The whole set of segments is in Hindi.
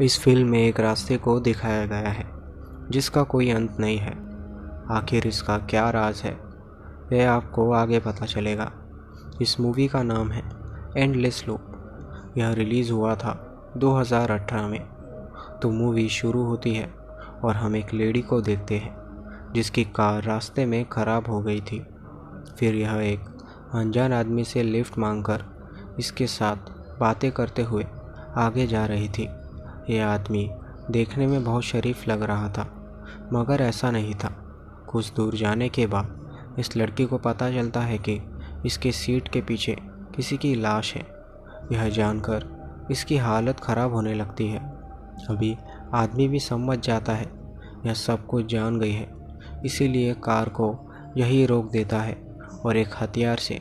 इस फिल्म में एक रास्ते को दिखाया गया है जिसका कोई अंत नहीं है। आखिर इसका क्या राज है, यह आपको आगे पता चलेगा। इस मूवी का नाम है एंडलेस लूप। यह रिलीज़ हुआ था 2018 में। तो मूवी शुरू होती है और हम एक लेडी को देखते हैं जिसकी कार रास्ते में ख़राब हो गई थी। फिर यह एक अनजान आदमी से लिफ्ट मांगकर इसके साथ बातें करते हुए आगे जा रही थी। यह आदमी देखने में बहुत शरीफ लग रहा था, मगर ऐसा नहीं था। कुछ दूर जाने के बाद इस लड़की को पता चलता है कि इसके सीट के पीछे किसी की लाश है। यह जानकर इसकी हालत ख़राब होने लगती है। अभी आदमी भी समझ जाता है यह सब कुछ जान गई है, इसीलिए कार को यही रोक देता है और एक हथियार से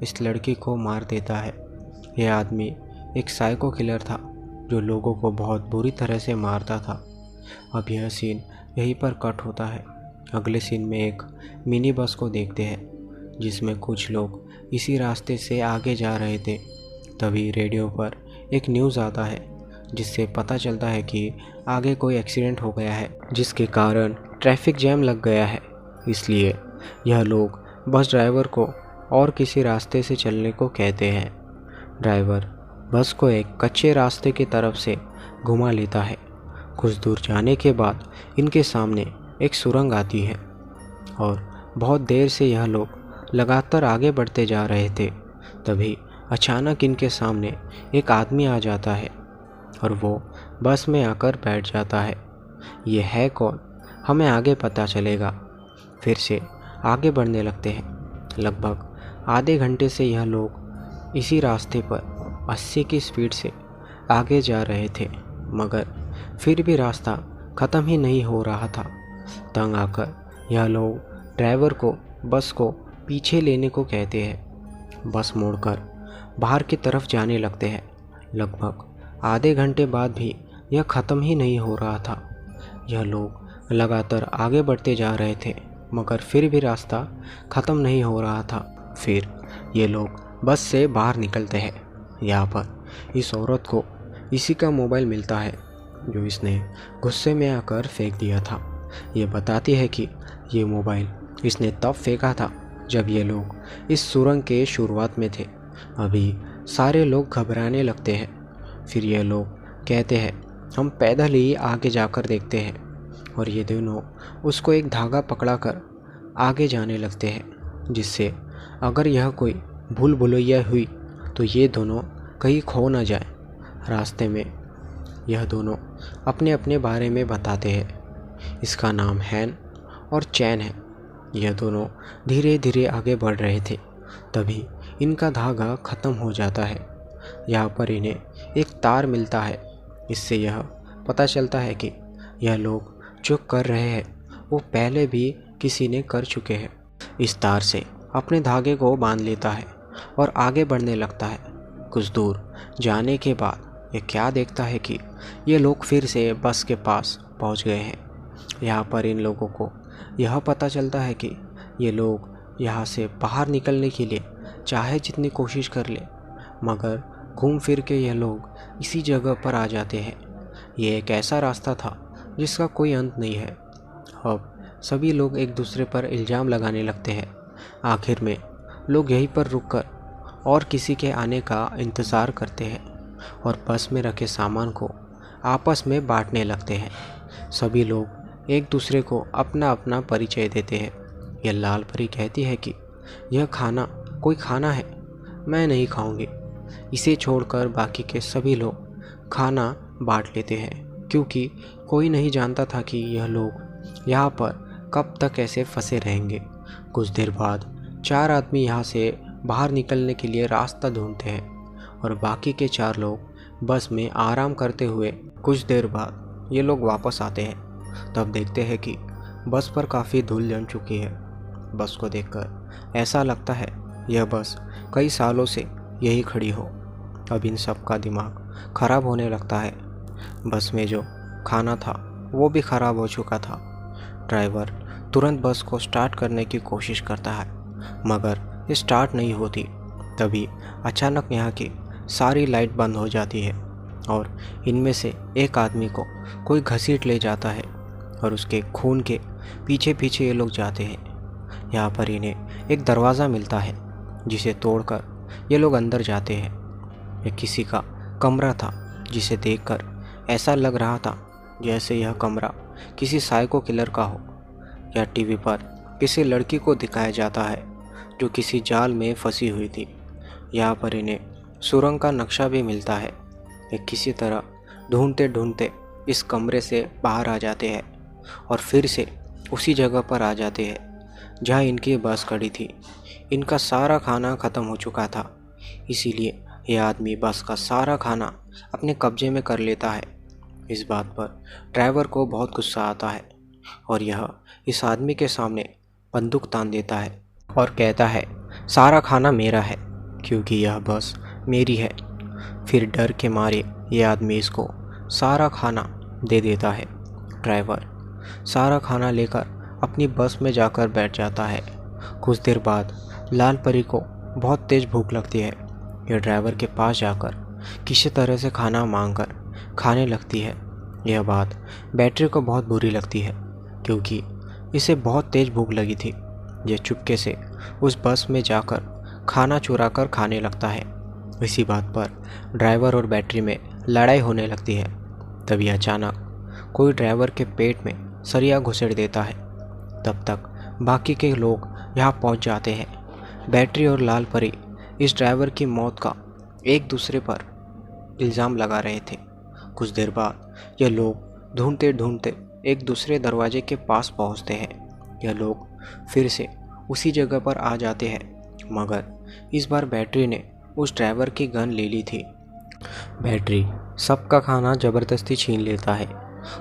इस लड़की को मार देता है। यह आदमी एक साइको किलर था जो लोगों को बहुत बुरी तरह से मारता था। अब यह सीन यहीं पर कट होता है। अगले सीन में एक मिनी बस को देखते हैं जिसमें कुछ लोग इसी रास्ते से आगे जा रहे थे। तभी रेडियो पर एक न्यूज़ आता है जिससे पता चलता है कि आगे कोई एक्सीडेंट हो गया है जिसके कारण ट्रैफिक जैम लग गया है। इसलिए यह लोग बस ड्राइवर को और किसी रास्ते से चलने को कहते हैं। ड्राइवर बस को एक कच्चे रास्ते की तरफ से घुमा लेता है। कुछ दूर जाने के बाद इनके सामने एक सुरंग आती है और बहुत देर से यह लोग लगातार आगे बढ़ते जा रहे थे। तभी अचानक इनके सामने एक आदमी आ जाता है और वो बस में आकर बैठ जाता है। ये है कौन, हमें आगे पता चलेगा। फिर से आगे बढ़ने लगते हैं। लगभग आधे घंटे से यह लोग इसी रास्ते पर 80 की स्पीड से आगे जा रहे थे, मगर फिर भी रास्ता ख़त्म ही नहीं हो रहा था। तंग आकर यह लोग ड्राइवर को बस को पीछे लेने को कहते हैं। बस मोड़कर बाहर की तरफ जाने लगते हैं। लगभग आधे घंटे बाद भी यह ख़त्म ही नहीं हो रहा था। यह लोग लगातार आगे बढ़ते जा रहे थे, मगर फिर भी रास्ता ख़त्म नहीं हो रहा था। फिर ये लोग बस से बाहर निकलते हैं। यहाँ पर इस औरत को इसी का मोबाइल मिलता है जो इसने गुस्से में आकर फेंक दिया था। ये बताती है कि ये मोबाइल इसने तब फेंका था जब ये लोग इस सुरंग के शुरुआत में थे। अभी सारे लोग घबराने लगते हैं। फिर ये लोग कहते हैं हम पैदल ही आगे जाकर देखते हैं, और ये दोनों उसको एक धागा पकड़ाकर आगे जाने लगते हैं, जिससे अगर यह कोई भूल भुलैया हुई तो ये दोनों कहीं खो न जाए। रास्ते में यह दोनों अपने अपने बारे में बताते हैं। इसका नाम हैन और चैन है। यह दोनों धीरे धीरे आगे बढ़ रहे थे। तभी इनका धागा ख़त्म हो जाता है। यहाँ पर इन्हें एक तार मिलता है। इससे यह पता चलता है कि यह लोग जो कर रहे हैं वो पहले भी किसी ने कर चुके हैं। इस तार से अपने धागे को बांध लेता है और आगे बढ़ने लगता है। कुछ दूर जाने के बाद ये क्या देखता है कि ये लोग फिर से बस के पास पहुंच गए हैं। यहाँ पर इन लोगों को यह पता चलता है कि ये लोग यहाँ से बाहर निकलने के लिए चाहे जितनी कोशिश कर ले, मगर घूम फिर के ये लोग इसी जगह पर आ जाते हैं। ये एक ऐसा रास्ता था जिसका कोई अंत नहीं है। अब सभी लोग एक दूसरे पर इल्ज़ाम लगाने लगते हैं। आखिर में लोग यहीं पर रुककर और किसी के आने का इंतज़ार करते हैं और बस में रखे सामान को आपस में बांटने लगते हैं। सभी लोग एक दूसरे को अपना अपना परिचय देते हैं। यह लाल परी कहती है कि यह खाना कोई खाना है, मैं नहीं खाऊंगी। इसे छोड़कर बाकी के सभी लोग खाना बांट लेते हैं, क्योंकि कोई नहीं जानता था कि यह लोग यहाँ पर कब तक ऐसे फंसे रहेंगे। कुछ देर बाद 4 आदमी यहाँ से बाहर निकलने के लिए रास्ता ढूंढते हैं और बाकी के 4 लोग बस में आराम करते हुए कुछ देर बाद ये लोग वापस आते हैं। तब देखते हैं कि बस पर काफ़ी धूल जम चुकी है। बस को देखकर ऐसा लगता है यह बस कई सालों से यही खड़ी हो। अब इन सब का दिमाग ख़राब होने लगता है। बस में जो खाना था वो भी ख़राब हो चुका था। ड्राइवर तुरंत बस को स्टार्ट करने की कोशिश करता है, मगर ये स्टार्ट नहीं होती। तभी अचानक यहाँ की सारी लाइट बंद हो जाती है और इनमें से एक आदमी को कोई घसीट ले जाता है और उसके खून के पीछे पीछे ये लोग जाते हैं। यहाँ पर इन्हें एक दरवाज़ा मिलता है जिसे तोड़कर ये लोग अंदर जाते हैं। यह किसी का कमरा था जिसे देखकर ऐसा लग रहा था जैसे यह कमरा किसी साइको किलर का हो। यह टीवी पर किसी लड़की को दिखाया जाता है जो किसी जाल में फंसी हुई थी। यहाँ पर इन्हें सुरंग का नक्शा भी मिलता है। ये किसी तरह ढूंढते ढूंढते इस कमरे से बाहर आ जाते हैं और फिर से उसी जगह पर आ जाते हैं जहाँ इनकी बस खड़ी थी। इनका सारा खाना ख़त्म हो चुका था, इसीलिए यह आदमी बस का सारा खाना अपने कब्जे में कर लेता है। इस बात पर ड्राइवर को बहुत गुस्सा आता है और यह इस आदमी के सामने बंदूक तान देता है और कहता है सारा खाना मेरा है क्योंकि यह बस मेरी है। फिर डर के मारे यह आदमी इसको सारा खाना दे देता है। ड्राइवर सारा खाना लेकर अपनी बस में जाकर बैठ जाता है। कुछ देर बाद लाल परी को बहुत तेज़ भूख लगती है। यह ड्राइवर के पास जाकर किसी तरह से खाना मांगकर खाने लगती है। यह बात बैटरी को बहुत बुरी लगती है क्योंकि इसे बहुत तेज़ भूख लगी थी। यह चुपके से उस बस में जाकर खाना चुरा कर खाने लगता है। इसी बात पर ड्राइवर और बैटरी में लड़ाई होने लगती है। तभी अचानक कोई ड्राइवर के पेट में सरिया घुसेड़ देता है। तब तक बाकी के लोग यहाँ पहुँच जाते हैं। बैटरी और लाल परी इस ड्राइवर की मौत का एक दूसरे पर इल्ज़ाम लगा रहे थे। कुछ देर बाद यह लोग ढूंढते ढूंढते एक दूसरे दरवाजे के पास पहुँचते हैं। यह लोग फिर से उसी जगह पर आ जाते हैं, मगर इस बार बैटरी ने उस ड्राइवर की गन ले ली थी। बैटरी सबका खाना ज़बरदस्ती छीन लेता है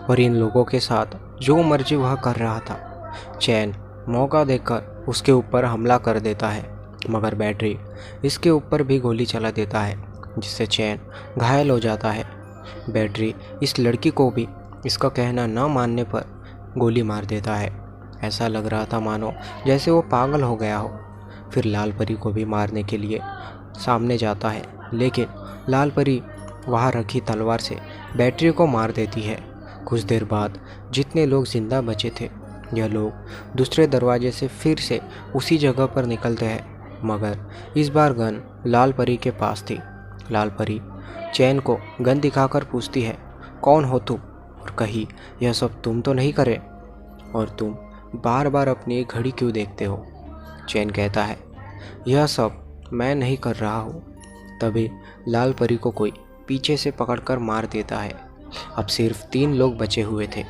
और इन लोगों के साथ जो मर्जी वह कर रहा था। चैन मौका देखकर उसके ऊपर हमला कर देता है, मगर बैटरी इसके ऊपर भी गोली चला देता है जिससे चैन घायल हो जाता है। बैटरी इस लड़की को भी इसका कहना न मानने पर गोली मार देता है। ऐसा लग रहा था मानो जैसे वो पागल हो गया हो। फिर लाल परी को भी मारने के लिए सामने जाता है, लेकिन लाल परी वहाँ रखी तलवार से बैटरी को मार देती है। कुछ देर बाद जितने लोग जिंदा बचे थे यह लोग दूसरे दरवाजे से फिर से उसी जगह पर निकलते हैं, मगर इस बार गन लाल परी के पास थी। लाल परी चैन को गन दिखाकर पूछती है कौन हो तुम, और कहीं यह सब तुम तो नहीं करे, और तुम बार बार अपनी घड़ी क्यों देखते हो। चैन कहता है यह सब मैं नहीं कर रहा हूँ। तभी लाल परी को कोई पीछे से पकड़कर मार देता है। अब सिर्फ 3 लोग बचे हुए थे।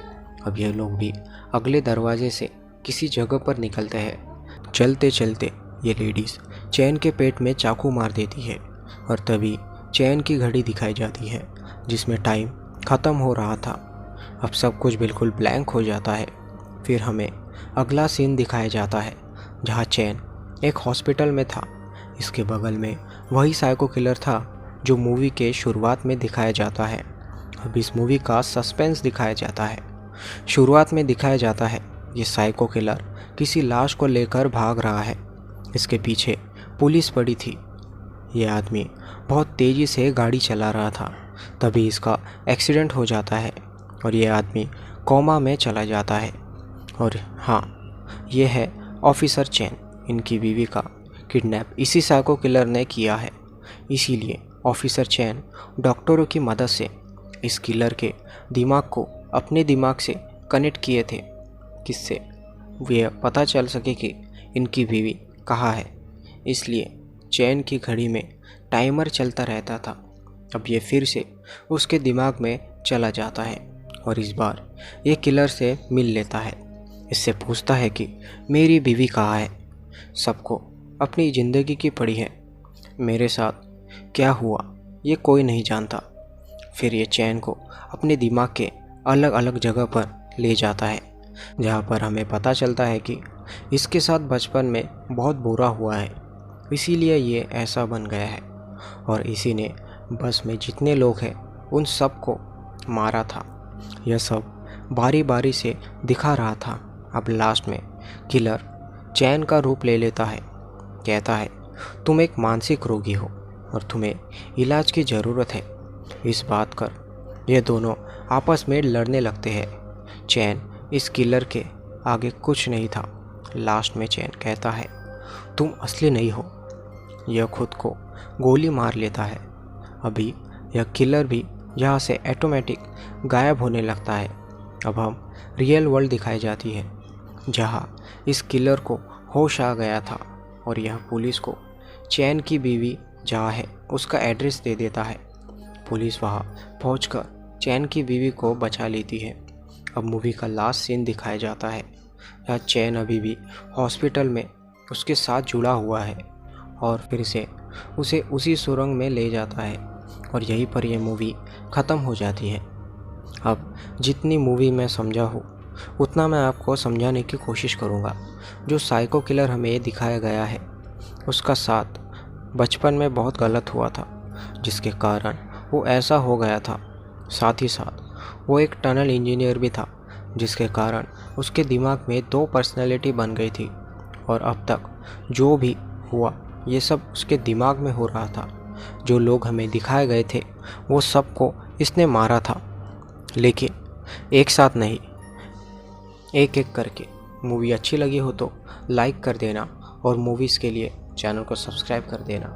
अब यह लोग भी अगले दरवाजे से किसी जगह पर निकलते हैं। चलते चलते ये लेडीज़ चैन के पेट में चाकू मार देती है और तभी चैन की घड़ी दिखाई जाती है जिसमें टाइम ख़त्म हो रहा था। अब सब कुछ बिल्कुल ब्लैंक हो जाता है। फिर हमें अगला सीन दिखाया जाता है जहाँ चैन एक हॉस्पिटल में था। इसके बगल में वही साइको किलर था जो मूवी के शुरुआत में दिखाया जाता है। अब इस मूवी का सस्पेंस दिखाया जाता है। शुरुआत में दिखाया जाता है ये साइको किलर किसी लाश को लेकर भाग रहा है। इसके पीछे पुलिस पड़ी थी। ये आदमी बहुत तेज़ी से गाड़ी चला रहा था। तभी इसका एक्सीडेंट हो जाता है और ये आदमी कोमा में चला जाता है। और हाँ, ये है ऑफिसर चैन। इनकी बीवी का किडनैप इसी साइको किलर ने किया है। इसीलिए ऑफिसर चैन डॉक्टरों की मदद से इस किलर के दिमाग को अपने दिमाग से कनेक्ट किए थे, जिससे यह पता चल सके कि इनकी बीवी कहाँ है। इसलिए चैन की घड़ी में टाइमर चलता रहता था। अब ये फिर से उसके दिमाग में चला जाता है और इस बार ये किलर से मिल लेता है। इससे पूछता है कि मेरी बीवी कहाँ है। सबको अपनी ज़िंदगी की पड़ी है, मेरे साथ क्या हुआ ये कोई नहीं जानता। फिर ये चैन को अपने दिमाग के अलग अलग जगह पर ले जाता है, जहाँ पर हमें पता चलता है कि इसके साथ बचपन में बहुत बुरा हुआ है, इसीलिए ये ऐसा बन गया है और इसी ने बस में जितने लोग हैं उन सब को मारा था। यह सब बारी बारी से दिखा रहा था। अब लास्ट में किलर चैन का रूप ले लेता है। कहता है तुम एक मानसिक रोगी हो और तुम्हें इलाज की ज़रूरत है। इस बात कर ये दोनों आपस में लड़ने लगते हैं। चैन इस किलर के आगे कुछ नहीं था। लास्ट में चैन कहता है, तुम असली नहीं हो। यह खुद को गोली मार लेता है। अभी यह किलर भी यहाँ से ऑटोमेटिक गायब होने लगता है। अब हम रियल वर्ल्ड दिखाई जाती है, जहाँ इस किलर को होश आ गया था और यह पुलिस को चैन की बीवी जहाँ है उसका एड्रेस दे देता है। पुलिस वहाँ पहुंचकर चैन की बीवी को बचा लेती है। अब मूवी का लास्ट सीन दिखाया जाता है। यह चैन अभी भी हॉस्पिटल में उसके साथ जुड़ा हुआ है और फिर से उसे उसी सुरंग में ले जाता है और यहीं पर यह मूवी ख़त्म हो जाती है। अब जितनी मूवी मैं समझा हूँ उतना मैं आपको समझाने की कोशिश करूँगा। जो साइको किलर हमें दिखाया गया है उसका साथ बचपन में बहुत गलत हुआ था, जिसके कारण वो ऐसा हो गया था। साथ ही साथ वो एक टनल इंजीनियर भी था, जिसके कारण उसके दिमाग में 2 पर्सनैलिटी बन गई थी और अब तक जो भी हुआ ये सब उसके दिमाग में हो रहा था। जो लोग हमें दिखाए गए थे वो सबको इसने मारा था, लेकिन एक साथ नहीं, एक एक करके। मूवी अच्छी लगी हो तो लाइक कर देना और मूवीज़ के लिए चैनल को सब्सक्राइब कर देना।